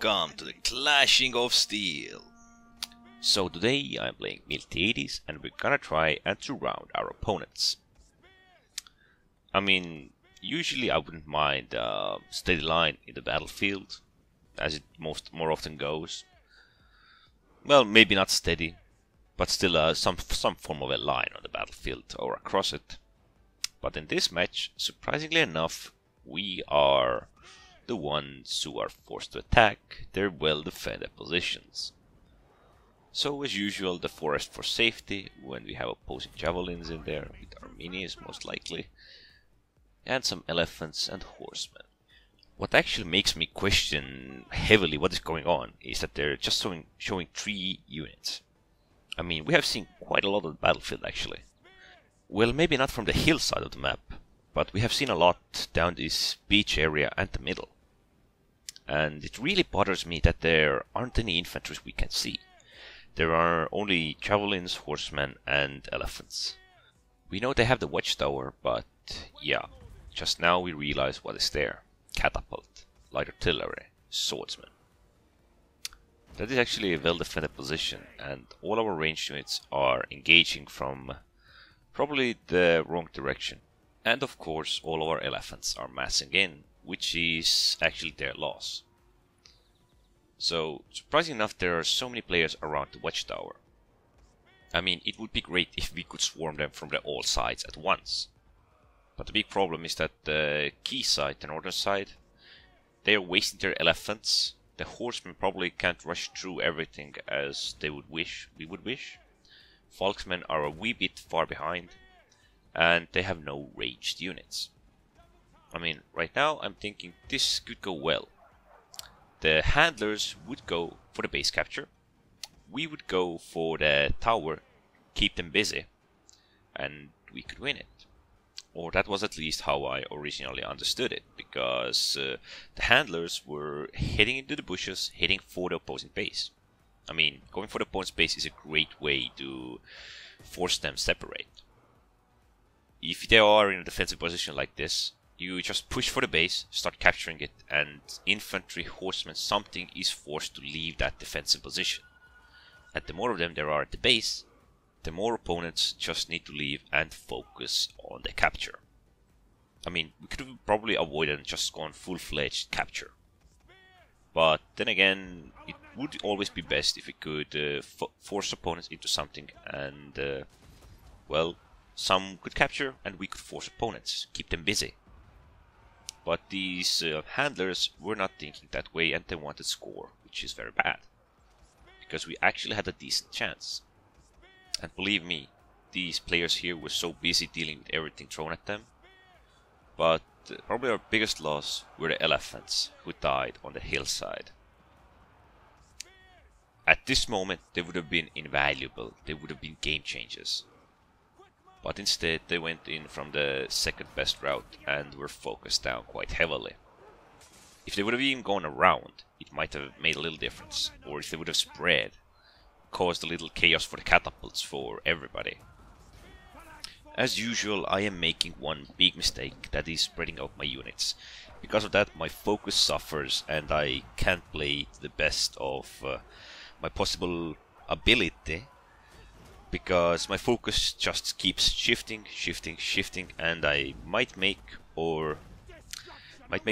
welcome to the Clashing of Steel. So today I'm playing Miltiades and we're gonna try and surround our opponents. I mean, usually I wouldn't mind a steady line in the battlefield, as it more often goes. Well, maybe not steady, but still some form of a line on the battlefield or across it. But in this match, surprisingly enough, we are the ones who are forced to attack their well-defended positions. So as usual, the forest for safety when we have opposing javelins in there, with our minis most likely, and some elephants and horsemen. What actually makes me question heavily what is going on is that they're just showing 3 units. I mean, we have seen quite a lot of the battlefield actually. Well, maybe not from the hillside of the map, but we have seen a lot down this beach area and the middle. And it really bothers me that there aren't any infantry we can see. There are only javelins, horsemen and elephants. We know they have the watchtower, but yeah, just now we realize what is there. Catapult, light artillery, swordsman. That is actually a well-defended position, and all our ranged units are engaging from probably the wrong direction. And of course all our elephants are massing in, which is actually their loss. So, surprisingly enough, there are so many players around the watchtower. I mean, it would be great if we could swarm them from all sides at once. But the big problem is that the key side, the northern side, they are wasting their elephants. The horsemen probably can't rush through everything as we would wish. Falksmen are a wee bit far behind, and they have no ranged units. I mean, right now I'm thinking this could go well. The handlers would go for the base capture. We would go for the tower, keep them busy, and we could win it. Or that was at least how I originally understood it, because the handlers were heading into the bushes, heading for the opposing base. I mean, going for the opponent's base is a great way to force them separate. If they are in a defensive position like this, you just push for the base, start capturing it, and infantry, horsemen, something is forced to leave that defensive position. And the more of them there are at the base, the more opponents just need to leave and focus on the capture. I mean, we could have probably avoided and just gone full-fledged capture. But then again, it would always be best if we could force opponents into something and, well, some could capture and we could force opponents, keep them busy. But these handlers were not thinking that way and they wanted score, which is very bad. Because we actually had a decent chance. And believe me, these players here were so busy dealing with everything thrown at them. But probably our biggest loss were the elephants who died on the hillside. At this moment they would have been invaluable, they would have been game changers. But instead they went in from the second best route and were focused down quite heavily. If they would have even gone around, it might have made a little difference. Or if they would have spread, caused a little chaos for the catapults for everybody. As usual, I am making one big mistake, that is spreading out my units. Because of that my focus suffers and I can't play to the best of my possible ability. Because my focus just keeps shifting, and I might make a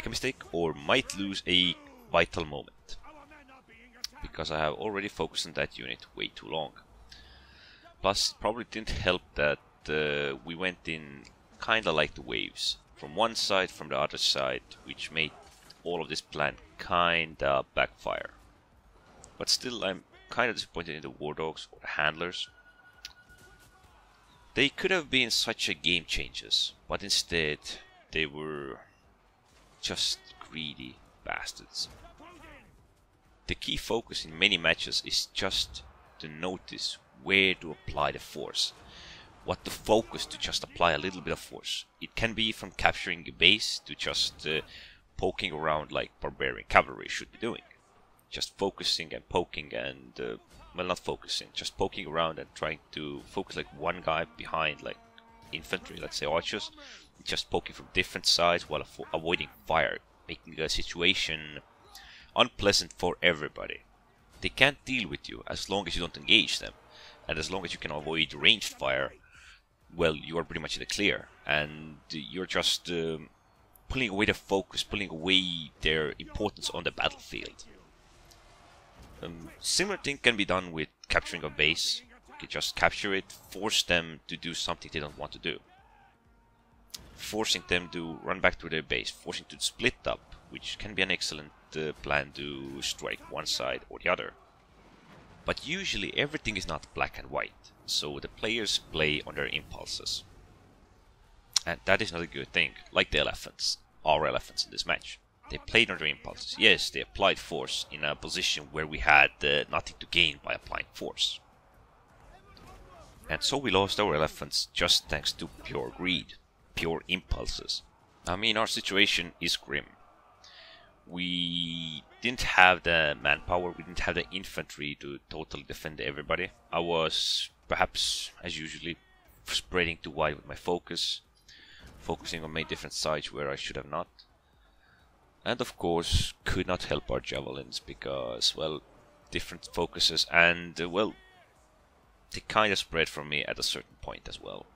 mistake or might lose a vital moment. Because I have already focused on that unit way too long. Plus, it probably didn't help that we went in kinda like the waves. From one side, from the other side, which made all of this plan kinda backfire. But still, I'm kinda disappointed in the war dogs or the handlers. They could have been such a game changers, but instead they were just greedy bastards. The key focus in many matches is just to notice where to apply the force. What to focus to just apply a little bit of force. It can be from capturing a base to just poking around like barbarian cavalry should be doing. Just focusing and poking and well, not focusing, just poking around and trying to focus like one guy behind like infantry, let's say archers, just poking from different sides while avoiding fire, making the situation unpleasant for everybody. They can't deal with you as long as you don't engage them, and as long as you can avoid ranged fire, well, you are pretty much in the clear, and you're just pulling away their focus, pulling away their importance on the battlefield. Similar thing can be done with capturing a base. You can just capture it, force them to do something they don't want to do. Forcing them to run back to their base, forcing them to split up, which can be an excellent plan to strike one side or the other. But usually everything is not black and white, so the players play on their impulses. And that is not a good thing, like the elephants, our elephants in this match. They played on their impulses. Yes, they applied force in a position where we had nothing to gain by applying force. And so we lost our elephants just thanks to pure greed, pure impulses. I mean, our situation is grim. We didn't have the manpower, we didn't have the infantry to totally defend everybody. I was, perhaps as usually, spreading too wide with my focus, focusing on many different sides where I should have not. And of course, could not help our javelins because, well, different focuses and, well, they kind of spread from me at a certain point as well.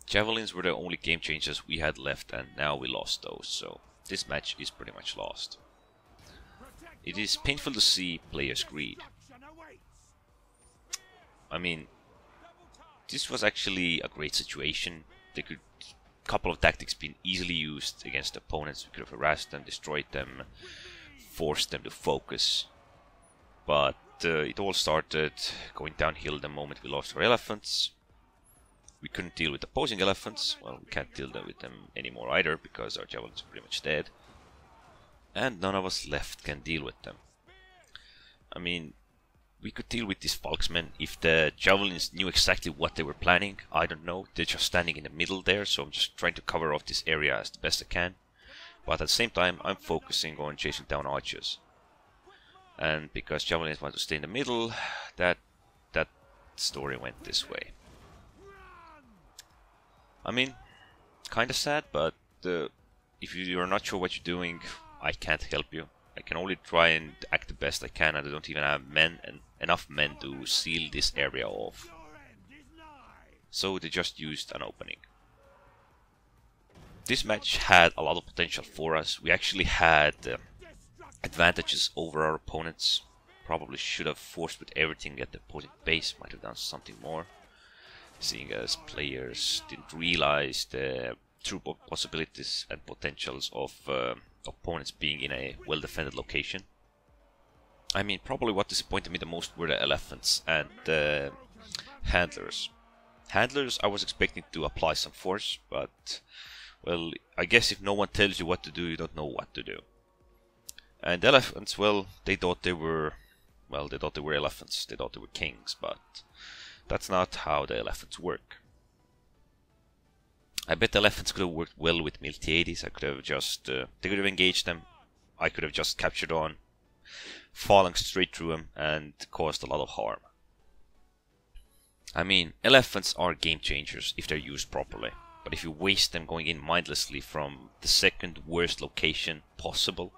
Javelins were the only game changers we had left, and now we lost those, so this match is pretty much lost. It is painful to see players' greed. I mean, this was actually a great situation. They could, a couple of tactics been easily used against opponents. We could have harassed them, destroyed them, forced them to focus. But it all started going downhill the moment we lost our elephants. We couldn't deal with opposing elephants. Well, we can't deal with them anymore either because our javelins are pretty much dead. And none of us left can deal with them. I mean, we could deal with these Falksmen if the javelins knew exactly what they were planning. I don't know. They're just standing in the middle there, so I'm just trying to cover off this area as the best I can. But at the same time, I'm focusing on chasing down archers. And because javelins want to stay in the middle, that story went this way. I mean, kinda sad, but if you are not sure what you're doing, I can't help you. I can only try and act the best I can, and I don't even have men and enough men to seal this area off. So they just used an opening. This match had a lot of potential for us. We actually had advantages over our opponents. Probably should have forced with everything at the opposing base, might have done something more. Seeing as players didn't realize the true possibilities and potentials of opponents being in a well-defended location. I mean, probably what disappointed me the most were the elephants and the handlers. Handlers, I was expecting to apply some force, but, well, I guess if no one tells you what to do, you don't know what to do. And the elephants, well, they thought they were elephants, they thought they were kings, but that's not how the elephants work. I bet the elephants could have worked well with Miltiades. I could have just, they could have engaged them. I could have just captured on, falling straight through them and caused a lot of harm. I mean, elephants are game changers if they're used properly. But if you waste them going in mindlessly from the second worst location possible.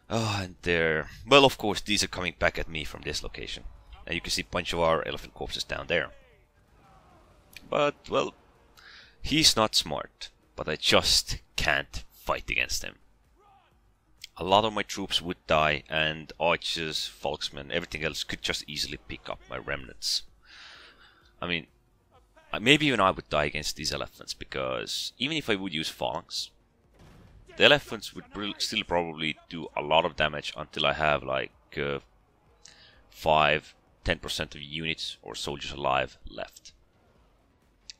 Oh, and they're, well, of course, these are coming back at me from this location. And you can see a bunch of our elephant corpses down there. But, well, he's not smart, but I just can't fight against him. A lot of my troops would die, and archers, Falksmen, everything else could just easily pick up my remnants. I mean, maybe even I would die against these elephants, because even if I would use phalanx, the elephants would still probably do a lot of damage until I have like 5-10% of units or soldiers alive left.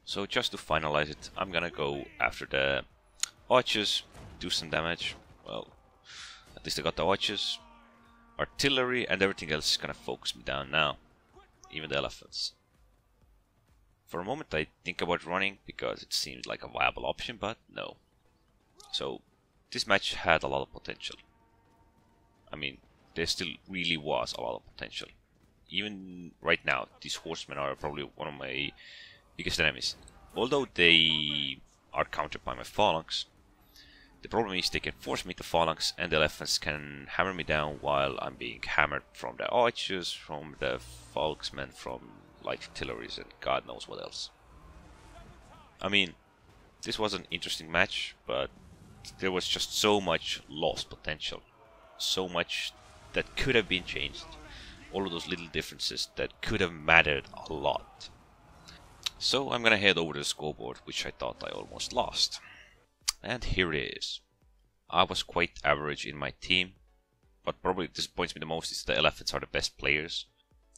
So just to finalize it, I'm gonna go after the archers, do some damage. Well, at least I got the archers. Artillery and everything else is gonna focus me down now. Even the elephants. For a moment I think about running because it seemed like a viable option, but no. So this match had a lot of potential. I mean, there still really was a lot of potential. Even right now, these horsemen are probably one of my biggest enemies. Although they are countered by my phalanx, The problem is they can force me to phalanx and the elephants can hammer me down while I'm being hammered from the archers, from the falksmen, from light artilleries and God knows what else. I mean, this was an interesting match, but there was just so much lost potential. So much that could have been changed. All of those little differences that could have mattered a lot. So I'm gonna head over to the scoreboard, which I thought I almost lost. And here it is. I was quite average in my team, but probably disappoints me the most is the elephants are the best players.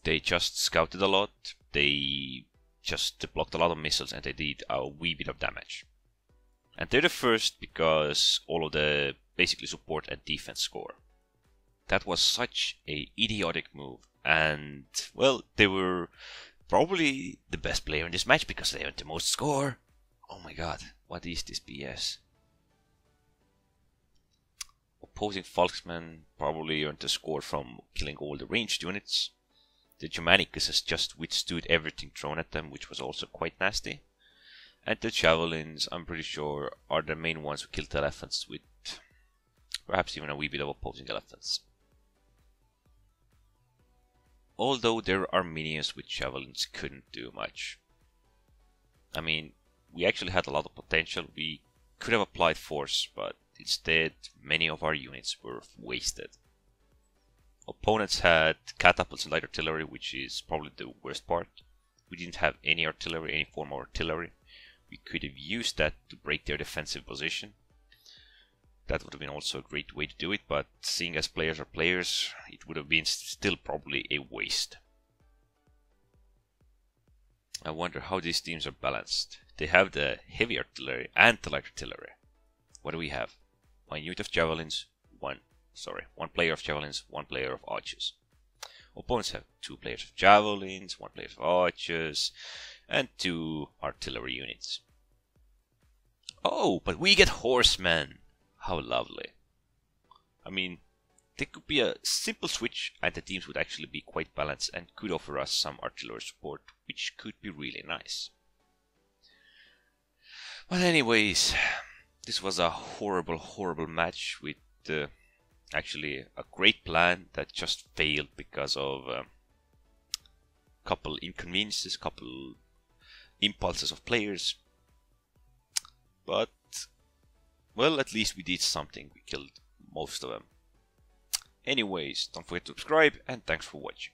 They just scouted a lot, they just blocked a lot of missiles and they did a wee bit of damage. And they're the first because all of the basically support and defense score. That was such a idiotic move, and well, they were probably the best player in this match because they earned the most score. Oh my god, what is this BS? Opposing Falksmen probably earned the score from killing all the ranged units. The Germanicus has just withstood everything thrown at them, which was also quite nasty. And the Javelins, I'm pretty sure, are the main ones who killed the elephants with perhaps even a wee bit of opposing elephants. Although their Armenians with Javelins couldn't do much. I mean, we actually had a lot of potential. We could have applied force, but instead many of our units were wasted. Opponents had catapults and light artillery, which is probably the worst part. We didn't have any artillery, any form of artillery. We could have used that to break their defensive position. That would have been also a great way to do it, but seeing as players are players, it would have been still probably a waste. I wonder how these teams are balanced. They have the heavy artillery and the light artillery. What do we have? One unit of javelins, one player of javelins, one player of archers. Opponents have 2 players of javelins, 1 player of archers, and 2 artillery units. Oh, but we get horsemen! How lovely. I mean, there could be a simple switch and the teams would actually be quite balanced and could offer us some artillery support, which could be really nice. But anyways, this was a horrible, horrible match with actually a great plan that just failed because of a couple inconveniences, couple impulses of players. But well, at least we did something. We killed most of them. Anyways, don't forget to subscribe and thanks for watching.